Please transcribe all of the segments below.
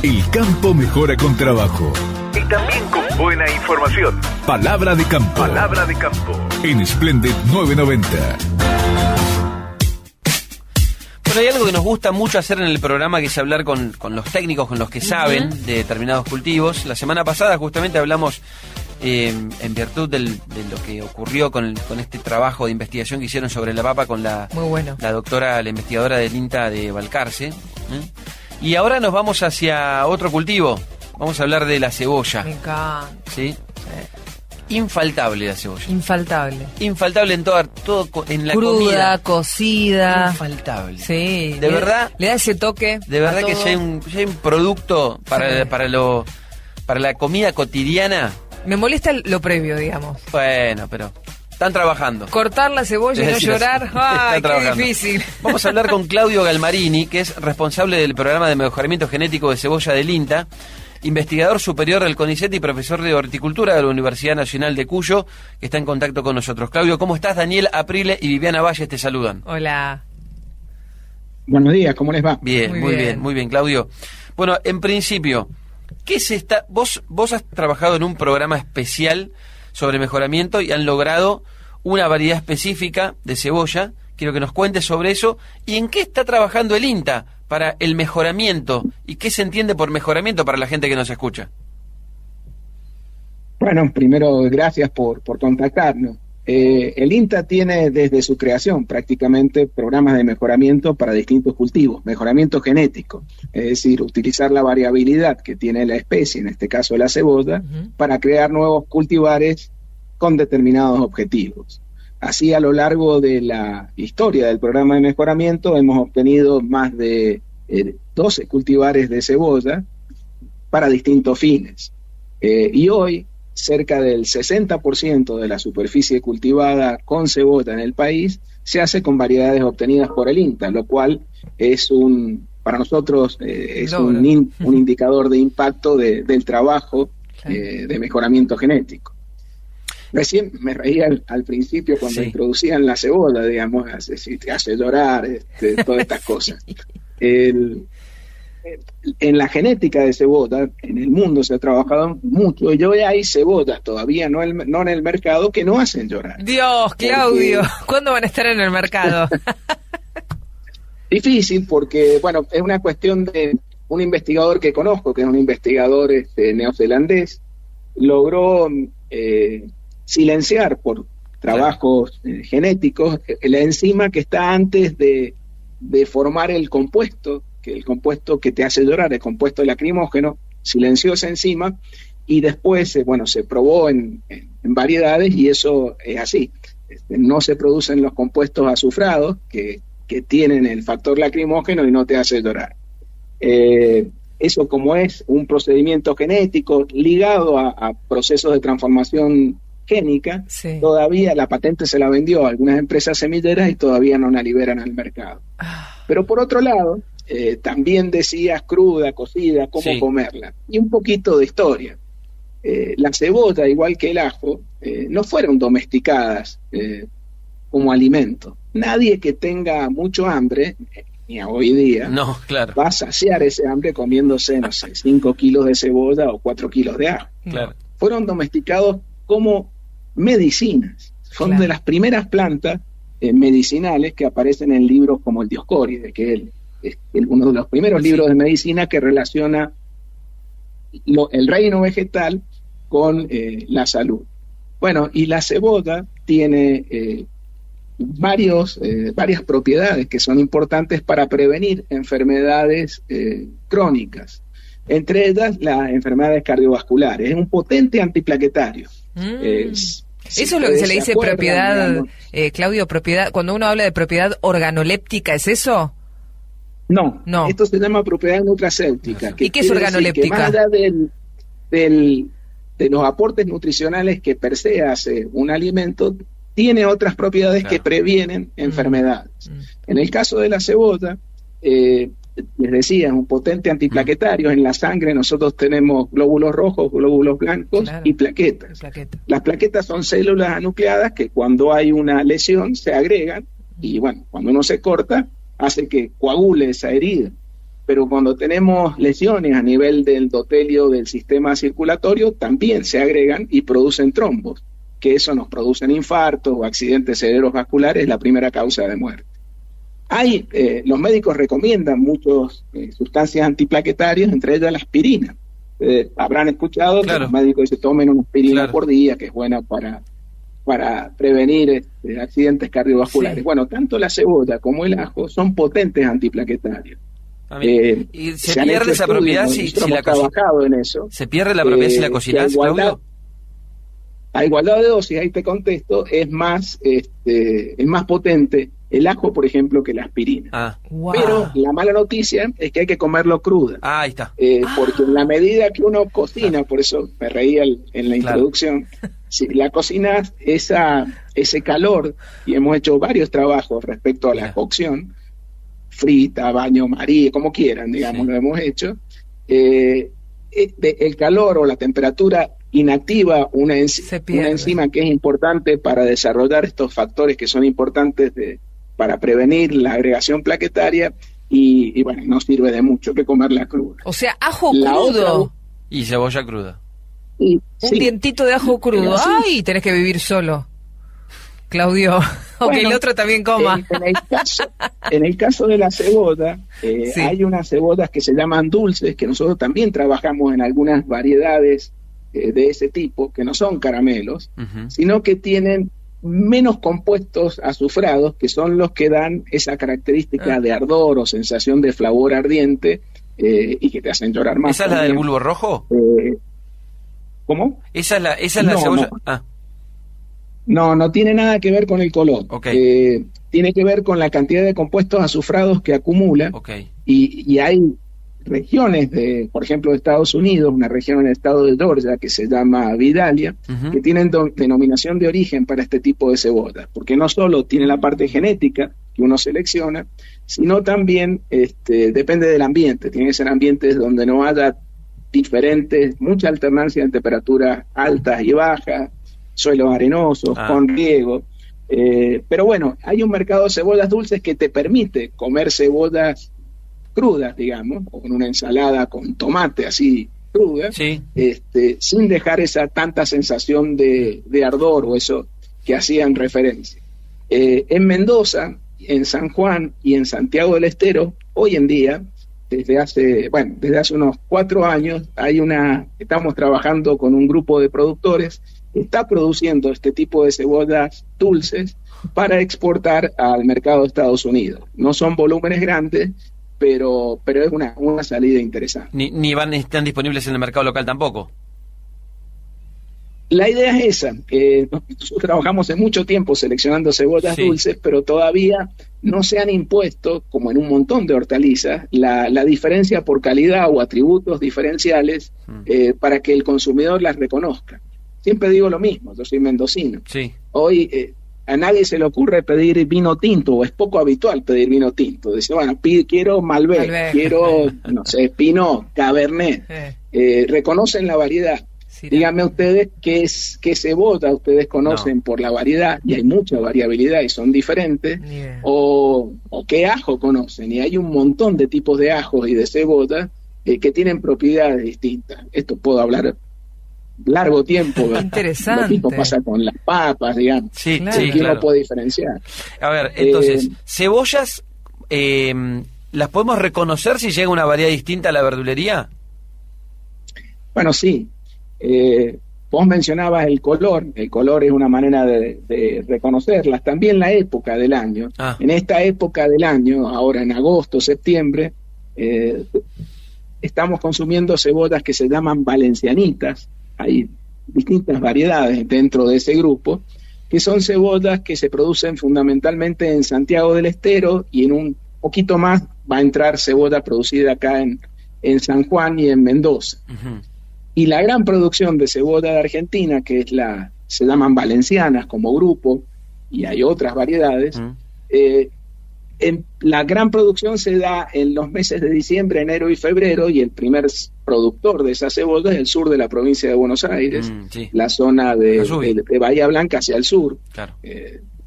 El campo mejora con trabajo. Y también con buena información. Palabra de campo. Palabra de campo. En Splendid 990. Bueno, hay algo que nos gusta mucho hacer en el programa, que es hablar con los técnicos, con los que saben de determinados cultivos. La semana pasada justamente hablamos en virtud de lo que ocurrió con este trabajo de investigación que hicieron sobre la papa con la doctora, la investigadora del INTA de Balcarce. Y ahora nos vamos hacia otro cultivo. Vamos a hablar de la cebolla. Me encanta. ¿Sí? Infaltable la cebolla. Infaltable en todo en la cruda, comida. Cocida. Infaltable. Sí. De verdad. Le da ese toque. De verdad que ya hay un producto para la comida cotidiana. Me molesta lo previo, digamos. Bueno, pero están trabajando. Cortar la cebolla y no llorar. ¡Ay, qué difícil! Vamos a hablar con Claudio Galmarini, que es responsable del programa de mejoramiento genético de cebolla del INTA, investigador superior del CONICET y profesor de horticultura de la Universidad Nacional de Cuyo, que está en contacto con nosotros. Claudio, ¿cómo estás? Daniel Aprile y Viviana Valles te saludan. Hola. Buenos días, ¿cómo les va? Bien, muy bien, Claudio. Bueno, en principio, vos has trabajado en un programa especial sobre mejoramiento y han logrado una variedad específica de cebolla. Quiero que nos cuentes sobre eso y en qué está trabajando el INTA para el mejoramiento y qué se entiende por mejoramiento para la gente que nos escucha. Bueno, primero gracias por contactarnos. El INTA tiene desde su creación prácticamente programas de mejoramiento para distintos cultivos, mejoramiento genético, es decir, utilizar la variabilidad que tiene la especie, en este caso la cebolla, para crear nuevos cultivares con determinados objetivos. Así, a lo largo de la historia del programa de mejoramiento, hemos obtenido más de 12 cultivares de cebolla para distintos fines. Y hoy, cerca del 60% de la superficie cultivada con cebolla en el país se hace con variedades obtenidas por el INTA, lo cual es para nosotros es un indicador de impacto del trabajo de mejoramiento genético. Recién me reía al principio cuando introducían la cebolla, digamos, te hace llorar, todas estas cosas. En la genética de cebolla, en el mundo se ha trabajado mucho, y hoy hay cebollas todavía no en el mercado que no hacen llorar. Dios, Claudio, ¿cuándo van a estar en el mercado? Difícil porque, bueno, es una cuestión de un investigador que conozco, que es un investigador neozelandés, logró silenciar por trabajos genéticos la enzima que está antes de formar el compuesto que te hace llorar, el compuesto lacrimógeno, silenció esa enzima y después, se probó en variedades y eso es así. No se producen los compuestos azufrados que tienen el factor lacrimógeno y no te hace llorar. Eso, como es un procedimiento genético ligado a procesos de transformación génica, todavía la patente se la vendió a algunas empresas semilleras y todavía no la liberan al mercado. Pero por otro lado, también decías cruda, cocida, cómo comerla. Y un poquito de historia. La cebolla, igual que el ajo, no fueron domesticadas como alimento. Nadie que tenga mucho hambre, ni hoy día, va a saciar ese hambre comiéndose, 5 kilos de cebolla o 4 kilos de ajo. Fueron domesticados como medicinas. Son de las primeras plantas medicinales que aparecen en libros como el Dioscórides, que es uno de los primeros libros de medicina que relaciona el reino vegetal con la salud. Bueno, y la cebolla tiene varias propiedades que son importantes para prevenir enfermedades crónicas, entre ellas las enfermedades cardiovasculares. Es un potente antiplaquetario. Eso es lo que se le dice propiedad, Claudio, propiedad, cuando uno habla de propiedad organoléptica, ¿es eso? No, esto se llama propiedad nutracéutica. ¿Y qué es organoléptica? Que más allá de los aportes nutricionales que per se hace un alimento, tiene otras propiedades que previenen enfermedades. En el caso de la cebolla, les decía, es un potente antiplaquetario. En la sangre nosotros tenemos glóbulos rojos, glóbulos blancos y plaquetas. Las plaquetas son células anucleadas que cuando hay una lesión se agregan y cuando uno se corta hace que coagule esa herida. pero cuando tenemos lesiones a nivel del endotelio del sistema circulatorio, también se agregan y producen trombos, que eso nos producen infartos o accidentes cerebrovasculares, la primera causa de muerte. Los médicos recomiendan muchas sustancias antiplaquetarias, entre ellas la aspirina. Habrán escuchado que los médicos dicen tomen una aspirina por día, que es buena para prevenir accidentes cardiovasculares. Sí. Bueno, tanto la cebolla como el ajo son potentes antiplaquetarios. ¿Y se pierde esa propiedad si la trabajado en eso? ¿Se pierde la propiedad si la cocinas, Claudio? A igualdad de dosis, ahí te contesto, es más potente el ajo, por ejemplo, que la aspirina. Wow. Pero la mala noticia es que hay que comerlo cruda. Ahí está. Porque en la medida que uno cocina, por eso me reía en la introducción, si la cocinas, ese calor, y hemos hecho varios trabajos respecto a la cocción, frita, baño María, como quieran, digamos, lo hemos hecho, el calor o la temperatura inactiva una enzima que es importante para desarrollar estos factores que son importantes para prevenir la agregación plaquetaria y bueno, no sirve de mucho que comerla cruda. O sea, ajo crudo. Y cebolla cruda. Un dientito de ajo crudo. ¡Ay! Tenés que vivir solo, Claudio. O que el otro también coma. En el caso de la cebolla, hay unas cebollas que se llaman dulces, que nosotros también trabajamos en algunas variedades de ese tipo, que no son caramelos, sino que tienen menos compuestos azufrados, que son los que dan esa característica de ardor o sensación de flavor ardiente y que te hacen llorar más. ¿Esa es la del bulbo rojo? ¿Cómo? ¿Esa es la cebolla? No tiene nada que ver con el color. Tiene que ver con la cantidad de compuestos azufrados que acumula. Y hay regiones por ejemplo, de Estados Unidos, una región en el estado de Georgia que se llama Vidalia, que tienen denominación de origen para este tipo de cebollas, porque no solo tiene la parte genética que uno selecciona, sino también depende del ambiente. Tiene que ser ambientes donde no haya mucha alternancia en temperaturas altas y bajas, suelos arenosos, con riego. Pero bueno, hay un mercado de cebollas dulces que te permite comer cebollas crudas, digamos, o con una ensalada con tomate así cruda, sin dejar esa tanta sensación de ardor o eso que hacían referencia. En Mendoza, en San Juan y en Santiago del Estero, hoy en día, desde hace unos 4 años, estamos trabajando con un grupo de productores que está produciendo este tipo de cebollas dulces para exportar al mercado de Estados Unidos. No son volúmenes grandes, pero es una salida interesante. Ni están disponibles en el mercado local tampoco. La idea es esa. Nosotros trabajamos en mucho tiempo seleccionando cebollas dulces, pero todavía no se han impuesto, como en un montón de hortalizas, la diferencia por calidad o atributos diferenciales para que el consumidor las reconozca. Siempre digo lo mismo, yo soy mendocino. Hoy a nadie se le ocurre pedir vino tinto, o es poco habitual pedir vino tinto. Dice, bueno, quiero Malbec, quiero, no sé, Pinot, Cabernet. Reconocen la variedad. Díganme ustedes qué cebolla ustedes conocen por la variedad, y hay mucha variabilidad y son diferentes, o qué ajo conocen, y hay un montón de tipos de ajos y de cebollas que tienen propiedades distintas. Esto puedo hablar largo tiempo. Interesante. Lo mismo pasa con las papas, digamos. ¿Quién lo puede diferenciar? A ver, entonces, cebollas, ¿las podemos reconocer si llega una variedad distinta a la verdulería? Bueno, sí. Vos mencionabas el color es una manera de reconocerlas, también la época del año. En esta época del año, ahora en agosto, septiembre, estamos consumiendo cebollas que se llaman valencianitas. Hay distintas variedades dentro de ese grupo, que son cebollas que se producen fundamentalmente en Santiago del Estero, y en un poquito más va a entrar cebolla producida acá en San Juan y en Mendoza. Y la gran producción de cebolla de Argentina, que se llaman valencianas como grupo, y hay otras variedades, la gran producción se da en los meses de diciembre, enero y febrero, y el primer productor de esa cebolla es el sur de la provincia de Buenos Aires, la zona de Bahía Blanca hacia el sur,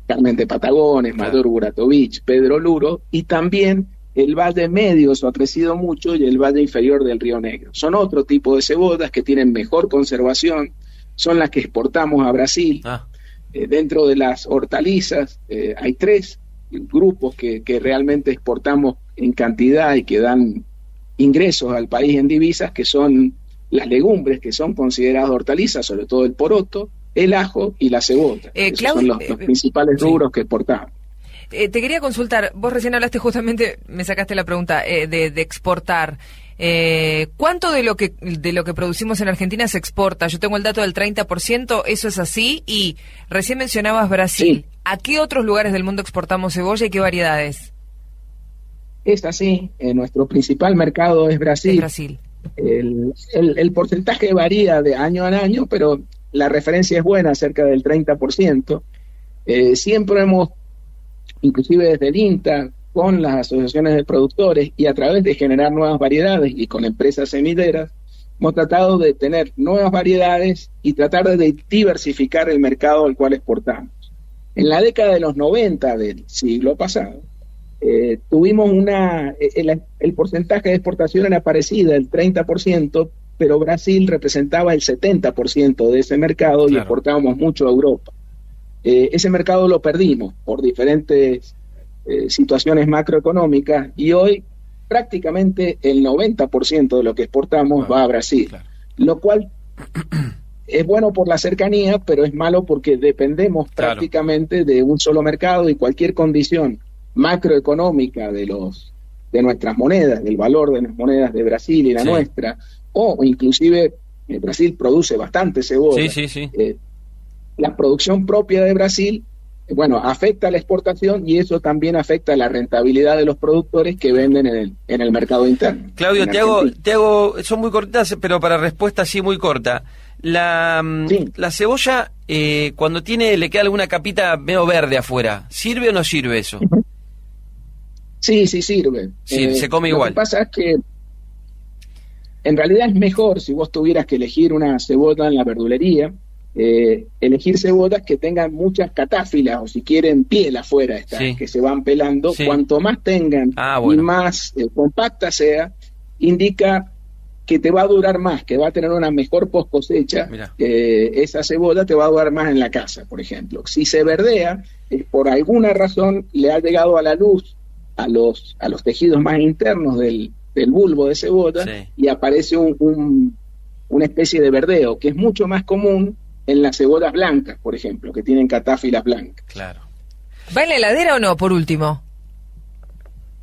Carmen de Patagones, Mayor Buratovich, Pedro Luro, y también el valle medio ha crecido mucho y el valle inferior del Río Negro. Son otro tipo de cebollas que tienen mejor conservación, son las que exportamos a Brasil. Dentro de las hortalizas hay 3 grupos que realmente exportamos en cantidad y que dan ingresos al país en divisas, que son las legumbres, que son consideradas hortalizas, sobre todo el poroto, el ajo y la cebolla. Esos son los principales rubros que exportamos. Te quería consultar, vos recién hablaste justamente, me sacaste la pregunta, de exportar. ¿Cuánto de lo que producimos en Argentina se exporta? Yo tengo el dato del 30%, ¿eso es así? Y recién mencionabas Brasil. Sí. ¿A qué otros lugares del mundo exportamos cebolla y qué variedades? Es así, nuestro principal mercado es Brasil. Es Brasil. El porcentaje varía de año a año, pero la referencia es buena, cerca del 30%. Siempre hemos, inclusive desde el INTA, con las asociaciones de productores y a través de generar nuevas variedades y con empresas semideras, hemos tratado de tener nuevas variedades y tratar de diversificar el mercado al cual exportamos. En la década de los 90 del siglo pasado, tuvimos el porcentaje de exportación era parecido, el 30%, pero Brasil representaba el 70% de ese mercado. Claro. Y exportábamos mucho a Europa. Ese mercado lo perdimos por diferentes situaciones macroeconómicas y hoy prácticamente el 90% de lo que exportamos va a Brasil, claro. Lo cual es bueno por la cercanía, pero es malo porque dependemos prácticamente de un solo mercado y cualquier condición macroeconómica de nuestras monedas, del valor de las monedas de Brasil y la nuestra, o inclusive Brasil produce bastante cebolla. La producción propia de Brasil afecta a la exportación y eso también afecta a la rentabilidad de los productores que venden en el mercado interno. Claudio, te hago, son muy cortas, pero para respuesta sí muy corta. La cebolla, cuando le queda alguna capita medio verde afuera, ¿sirve o no sirve eso? Sí, sirve. Sí, se come igual. Lo que pasa es que en realidad es mejor, si vos tuvieras que elegir una cebolla en la verdulería, elegir cebollas que tengan muchas catáfilas o si quieren piel afuera que se van pelando. Cuanto más tengan y más compacta sea, indica que te va a durar más, que va a tener una mejor post cosecha. Esa cebolla te va a durar más en la casa, por ejemplo. Si se verdea, por alguna razón le ha llegado a la luz a los tejidos más internos del bulbo de cebolla y aparece una especie de verdeo, que es mucho más común en las cebollas blancas, por ejemplo, que tienen catáfilas blancas. Claro. ¿Va en la heladera o no, por último?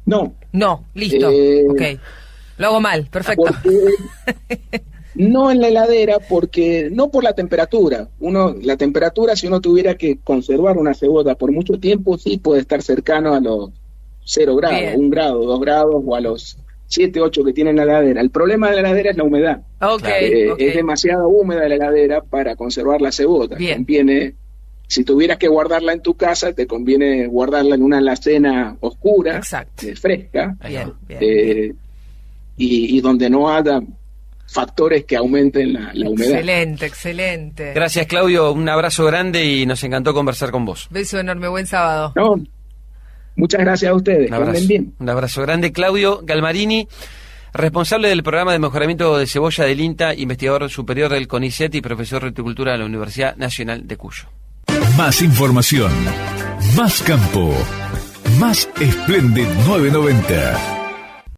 No. No, listo. Ok. Lo hago mal, perfecto. No en la heladera, porque no por la temperatura. La temperatura, si uno tuviera que conservar una cebolla por mucho tiempo, sí puede estar cercano a los 0 grados, 1 grado, 2 grados o a los 7, 8 que tiene la heladera. El problema de la heladera es la humedad. Es demasiado húmeda la heladera para conservar la cebolla. Conviene, si tuvieras que guardarla en tu casa, te conviene guardarla en una alacena oscura, fresca, y donde no haya factores que aumenten la humedad. Excelente. Gracias, Claudio, un abrazo grande y nos encantó conversar con vos. Beso enorme, buen sábado. Muchas gracias a ustedes. Un abrazo grande. Claudio Galmarini, responsable del programa de mejoramiento de cebolla del INTA, investigador superior del CONICET y profesor de horticultura de la Universidad Nacional de Cuyo. Más información, más campo, más Splendid 990.